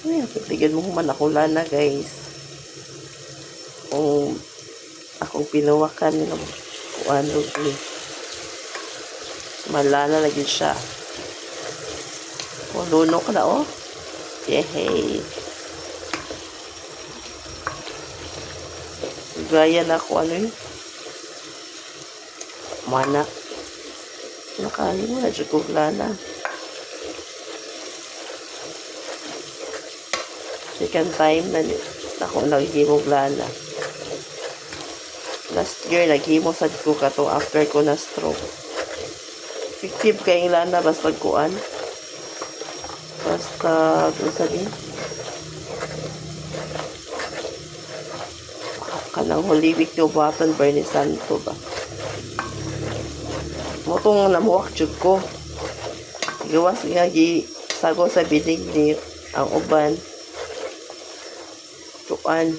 Ay, tigil mo man ako lana, guys. Kung akong pinuwakan ng kuan ni. Malana lagi siya. Luno ka na, oh. Yehey. Gaya na ako, ano yun? Mana. Nakain mo na, lana. Second time na ako naghimog lana. Last year, naghimo sad ko kato after ko na stroke. Effective kayong lana basta kuan. Basta, gusto din. Kanang Holy Week yung batan Bernie Santo ba? Motong namuwak jud ko. Gawas nga sago sa bidig ni ang uban. Tuan.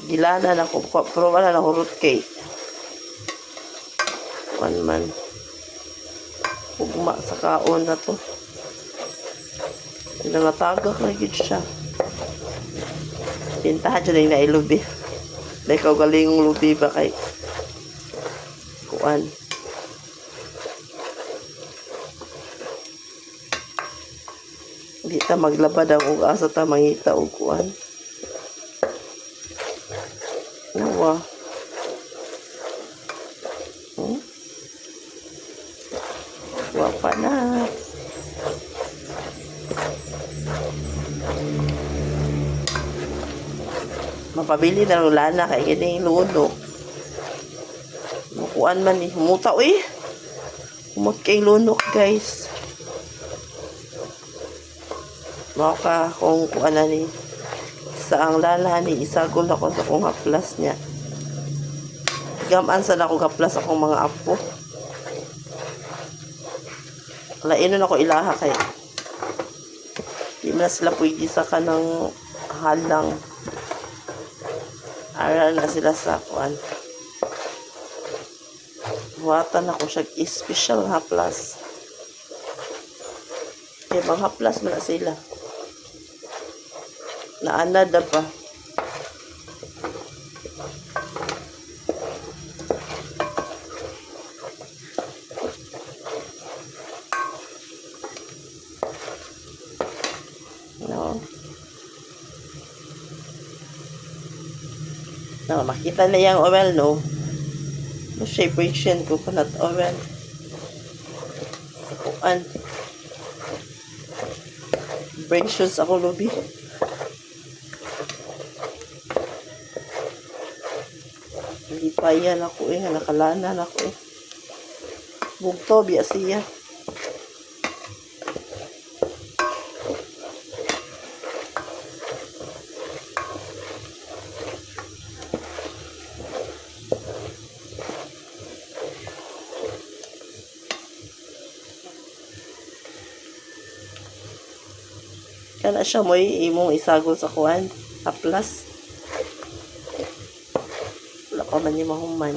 Gilana na ko. Pero wala na hurot kay. Man. Ugma sa kaon na to. Nangatagak na yun siya. Pintahan dyan na ilubi. Dahil ikaw galingong lubi ba kay kuan. Hindi ta maglabad ang ug-asa ta mangita og kuan. Nawa. Wapa na. Mapabili na ng lana kay gini luno. Mukuan man ni humuta uy. Humot kay luno guys. Mao ka kung kuan na ni sa ang lana ni isagol ako sa kong haplas niya. Gaman sa ako haplas akong mga apo. Lainon ako ilaha kay di na sila pwede sa kanang halang. Aral na sila sa kuan. Buhatan ako siya special haplas. Kaya bang haplas man na sila. Naanad na pa. No. No, makita na yung oil, no? No separation coconut oil. Sa kuan. Precious ako, Lubi. Hindi pa yan ako nakalanan ako Bugto, biya siya. Kana siya mo imong isagol sa kuan, haplas. Wala pa man yung mahuman.